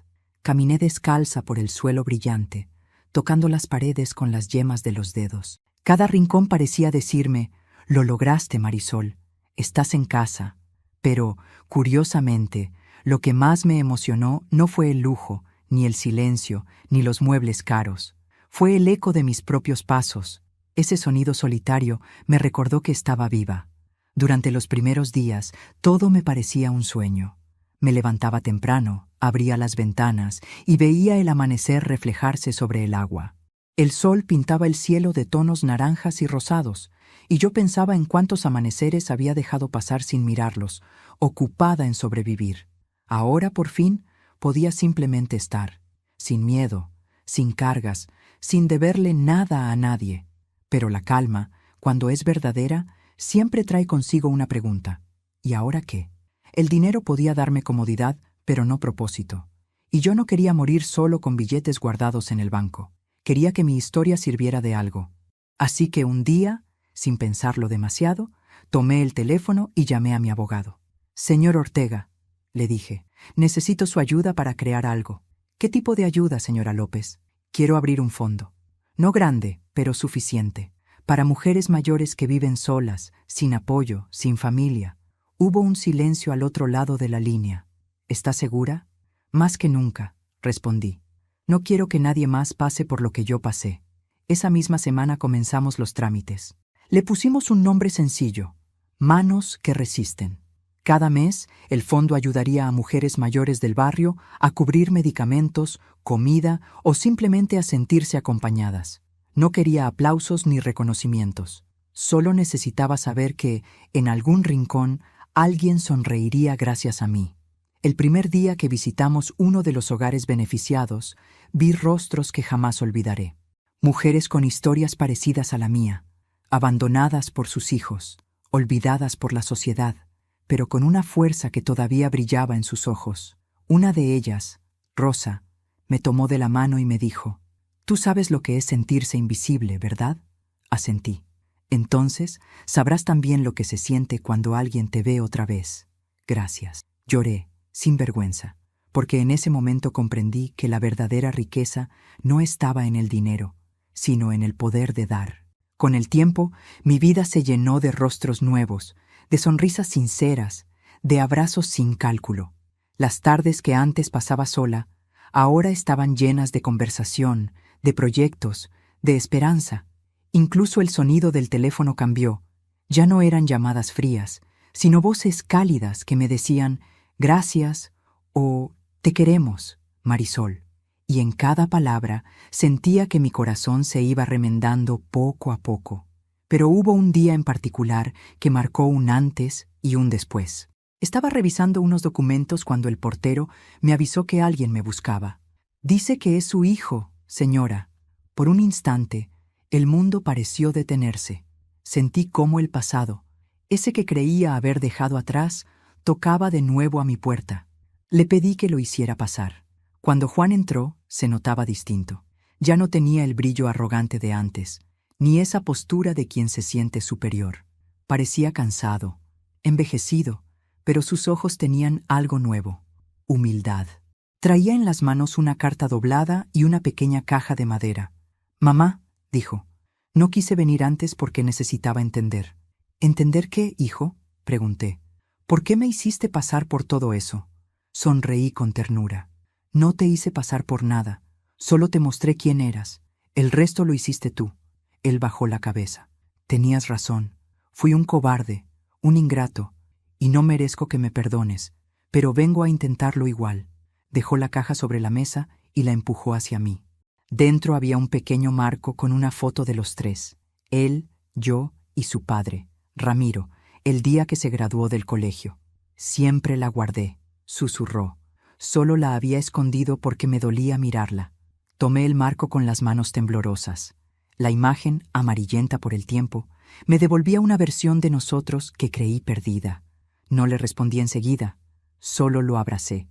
Caminé descalza por el suelo brillante, tocando las paredes con las yemas de los dedos. Cada rincón parecía decirme, «Lo lograste, Marisol, estás en casa». Pero, curiosamente, lo que más me emocionó no fue el lujo, ni el silencio, ni los muebles caros. Fue el eco de mis propios pasos. Ese sonido solitario me recordó que estaba viva. Durante los primeros días, todo me parecía un sueño. Me levantaba temprano, abría las ventanas y veía el amanecer reflejarse sobre el agua. El sol pintaba el cielo de tonos naranjas y rosados, y yo pensaba en cuántos amaneceres había dejado pasar sin mirarlos, ocupada en sobrevivir. Ahora, por fin, podía simplemente estar, sin miedo, sin cargas, sin deberle nada a nadie. Pero la calma, cuando es verdadera, siempre trae consigo una pregunta. ¿Y ahora qué? El dinero podía darme comodidad, pero no propósito. Y yo no quería morir solo con billetes guardados en el banco. Quería que mi historia sirviera de algo. Así que un día, sin pensarlo demasiado, tomé el teléfono y llamé a mi abogado. «Señor Ortega», le dije, «necesito su ayuda para crear algo». «¿Qué tipo de ayuda, señora López?» «Quiero abrir un fondo. No grande, pero suficiente. Para mujeres mayores que viven solas, sin apoyo, sin familia». Hubo un silencio al otro lado de la línea. «¿Está segura?» «Más que nunca», respondí. «No quiero que nadie más pase por lo que yo pasé». Esa misma semana comenzamos los trámites. Le pusimos un nombre sencillo: Manos que Resisten. Cada mes, el fondo ayudaría a mujeres mayores del barrio a cubrir medicamentos, comida o simplemente a sentirse acompañadas. No quería aplausos ni reconocimientos. Solo necesitaba saber que, en algún rincón, alguien sonreiría gracias a mí. El primer día que visitamos uno de los hogares beneficiados, vi rostros que jamás olvidaré. Mujeres con historias parecidas a la mía, abandonadas por sus hijos, olvidadas por la sociedad, pero con una fuerza que todavía brillaba en sus ojos. Una de ellas, Rosa, me tomó de la mano y me dijo: «Tú sabes lo que es sentirse invisible, ¿verdad?» Asentí. «Entonces, sabrás también lo que se siente cuando alguien te ve otra vez». «Gracias». Lloré, sin vergüenza, porque en ese momento comprendí que la verdadera riqueza no estaba en el dinero, sino en el poder de dar. Con el tiempo, mi vida se llenó de rostros nuevos, de sonrisas sinceras, de abrazos sin cálculo. Las tardes que antes pasaba sola, ahora estaban llenas de conversación, de proyectos, de esperanza. Incluso el sonido del teléfono cambió. Ya no eran llamadas frías, sino voces cálidas que me decían «Gracias» o «Te queremos, Marisol». Y en cada palabra sentía que mi corazón se iba remendando poco a poco. Pero hubo un día en particular que marcó un antes y un después. Estaba revisando unos documentos cuando el portero me avisó que alguien me buscaba. Dice que es su hijo, señora. Por un instante, el mundo pareció detenerse. Sentí cómo el pasado, ese que creía haber dejado atrás, tocaba de nuevo a mi puerta. Le pedí que lo hiciera pasar. Cuando Juan entró, se notaba distinto. Ya no tenía el brillo arrogante de antes, ni esa postura de quien se siente superior. Parecía cansado, envejecido, pero sus ojos tenían algo nuevo: humildad. Traía en las manos una carta doblada y una pequeña caja de madera. «Mamá», dijo, «no quise venir antes porque necesitaba entender». «¿Entender qué, hijo?», pregunté. «¿Por qué me hiciste pasar por todo eso?». Sonreí con ternura. «No te hice pasar por nada, solo te mostré quién eras. El resto lo hiciste tú». Él bajó la cabeza. «Tenías razón. Fui un cobarde, un ingrato, y no merezco que me perdones, pero vengo a intentarlo igual». Dejó la caja sobre la mesa y la empujó hacia mí. Dentro había un pequeño marco con una foto de los tres: él, yo y su padre, Ramiro, el día que se graduó del colegio. «Siempre la guardé», susurró. «Solo la había escondido porque me dolía mirarla». Tomé el marco con las manos temblorosas. La imagen, amarillenta por el tiempo, me devolvía una versión de nosotros que creí perdida. No le respondí enseguida, solo lo abracé.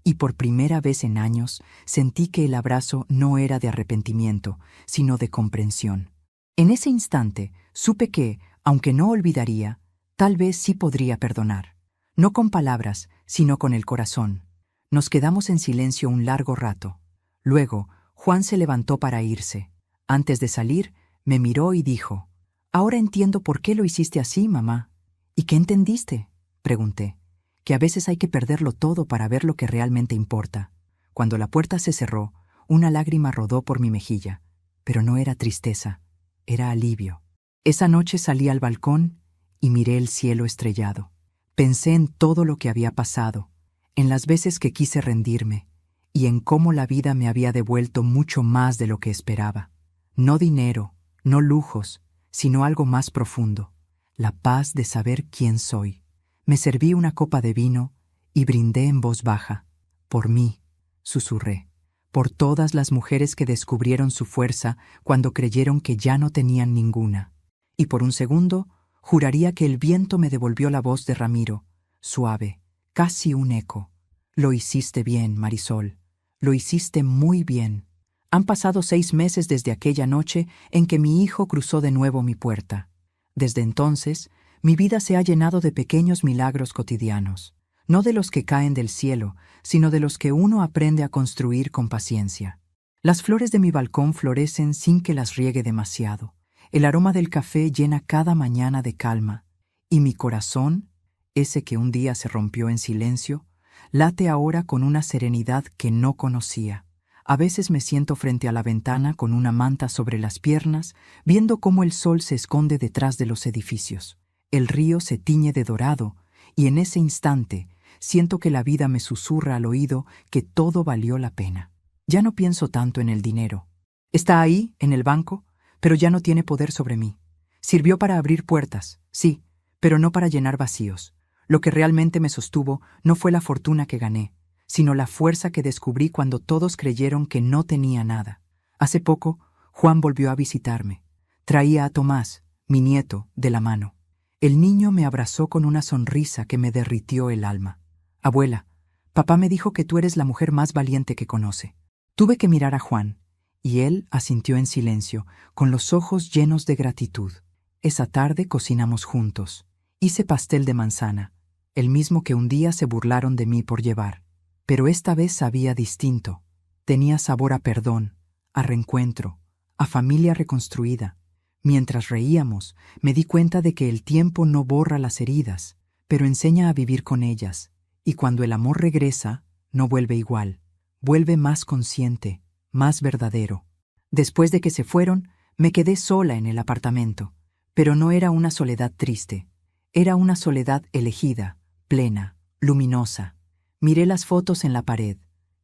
Y por primera vez en años sentí que el abrazo no era de arrepentimiento, sino de comprensión. En ese instante supe que, aunque no olvidaría, tal vez sí podría perdonar. No con palabras, sino con el corazón. Nos quedamos en silencio un largo rato. Luego, Juan se levantó para irse. Antes de salir, me miró y dijo: «Ahora entiendo por qué lo hiciste así, mamá». «¿Y qué entendiste?», pregunté. «Que a veces hay que perderlo todo para ver lo que realmente importa». Cuando la puerta se cerró, una lágrima rodó por mi mejilla, pero no era tristeza, era alivio. Esa noche salí al balcón y miré el cielo estrellado. Pensé en todo lo que había pasado, en las veces que quise rendirme, y en cómo la vida me había devuelto mucho más de lo que esperaba. No dinero, no lujos, sino algo más profundo: la paz de saber quién soy. Me serví una copa de vino y brindé en voz baja. «Por mí», susurré, «por todas las mujeres que descubrieron su fuerza cuando creyeron que ya no tenían ninguna». Y por un segundo, juraría que el viento me devolvió la voz de Ramiro, suave, casi un eco. «Lo hiciste bien, Marisol. Lo hiciste muy bien». Han pasado 6 meses desde aquella noche en que mi hijo cruzó de nuevo mi puerta. Desde entonces, mi vida se ha llenado de pequeños milagros cotidianos, no de los que caen del cielo, sino de los que uno aprende a construir con paciencia. Las flores de mi balcón florecen sin que las riegue demasiado. El aroma del café llena cada mañana de calma. Y mi corazón, ese que un día se rompió en silencio, late ahora con una serenidad que no conocía. A veces me siento frente a la ventana con una manta sobre las piernas, viendo cómo el sol se esconde detrás de los edificios. El río se tiñe de dorado, y en ese instante siento que la vida me susurra al oído que todo valió la pena. Ya no pienso tanto en el dinero. Está ahí, en el banco, pero ya no tiene poder sobre mí. Sirvió para abrir puertas, sí, pero no para llenar vacíos. Lo que realmente me sostuvo no fue la fortuna que gané, sino la fuerza que descubrí cuando todos creyeron que no tenía nada. Hace poco, Juan volvió a visitarme. Traía a Tomás, mi nieto, de la mano. El niño me abrazó con una sonrisa que me derritió el alma. «Abuela, papá me dijo que tú eres la mujer más valiente que conoce». Tuve que mirar a Juan, y él asintió en silencio, con los ojos llenos de gratitud. Esa tarde cocinamos juntos. Hice pastel de manzana, el mismo que un día se burlaron de mí por llevar. Pero esta vez sabía distinto. Tenía sabor a perdón, a reencuentro, a familia reconstruida. Mientras reíamos, me di cuenta de que el tiempo no borra las heridas, pero enseña a vivir con ellas, y cuando el amor regresa, no vuelve igual, vuelve más consciente, más verdadero. Después de que se fueron, me quedé sola en el apartamento, pero no era una soledad triste, era una soledad elegida, plena, luminosa. Miré las fotos en la pared,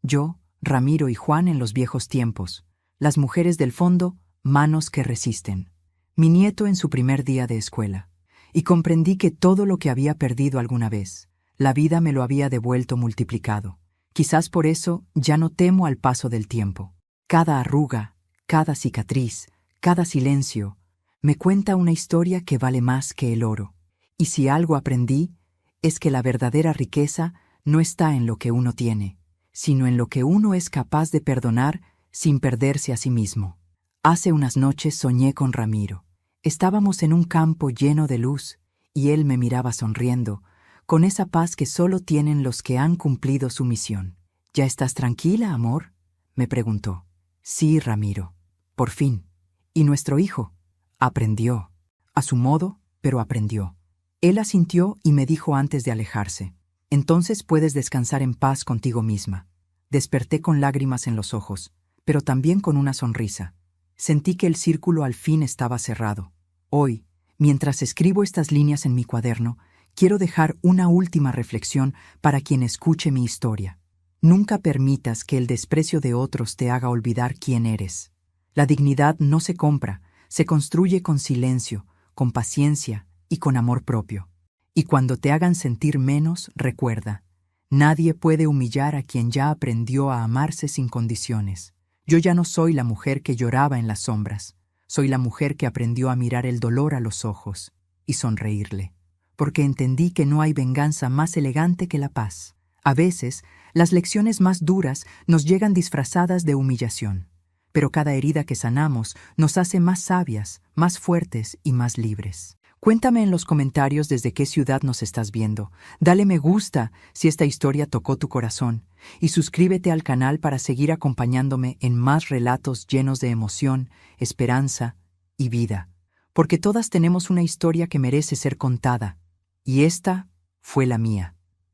yo, Ramiro y Juan en los viejos tiempos, las mujeres del fondo, manos que resisten. Mi nieto en su primer día de escuela, y comprendí que todo lo que había perdido alguna vez, La vida me lo había devuelto multiplicado. Quizás por eso ya no temo al paso del tiempo. Cada arruga, cada cicatriz, cada silencio, me cuenta una historia que vale más que el oro. Y si algo aprendí, es que la verdadera riqueza no está en lo que uno tiene, sino en lo que uno es capaz de perdonar sin perderse a sí mismo. Hace unas noches soñé con Ramiro. Estábamos en un campo lleno de luz, y él me miraba sonriendo, con esa paz que solo tienen los que han cumplido su misión. ¿Ya estás tranquila, amor?, me preguntó. Sí, Ramiro, por fin. ¿Y nuestro hijo? Aprendió. A su modo, pero aprendió. Él asintió y me dijo antes de alejarse: entonces puedes descansar en paz contigo misma. Desperté con lágrimas en los ojos, pero también con una sonrisa. Sentí que el círculo al fin estaba cerrado. Hoy, mientras escribo estas líneas en mi cuaderno, quiero dejar una última reflexión para quien escuche mi historia. Nunca permitas que el desprecio de otros te haga olvidar quién eres. La dignidad no se compra, se construye con silencio, con paciencia y con amor propio. Y cuando te hagan sentir menos, recuerda: nadie puede humillar a quien ya aprendió a amarse sin condiciones. Yo ya no soy la mujer que lloraba en las sombras. Soy la mujer que aprendió a mirar el dolor a los ojos y sonreírle, porque entendí que no hay venganza más elegante que la paz. A veces, las lecciones más duras nos llegan disfrazadas de humillación, pero cada herida que sanamos nos hace más sabias, más fuertes y más libres. Cuéntame en los comentarios desde qué ciudad nos estás viendo. Dale me gusta si esta historia tocó tu corazón y suscríbete al canal para seguir acompañándome en más relatos llenos de emoción, esperanza y vida. Porque todas tenemos una historia que merece ser contada, y esta fue la mía.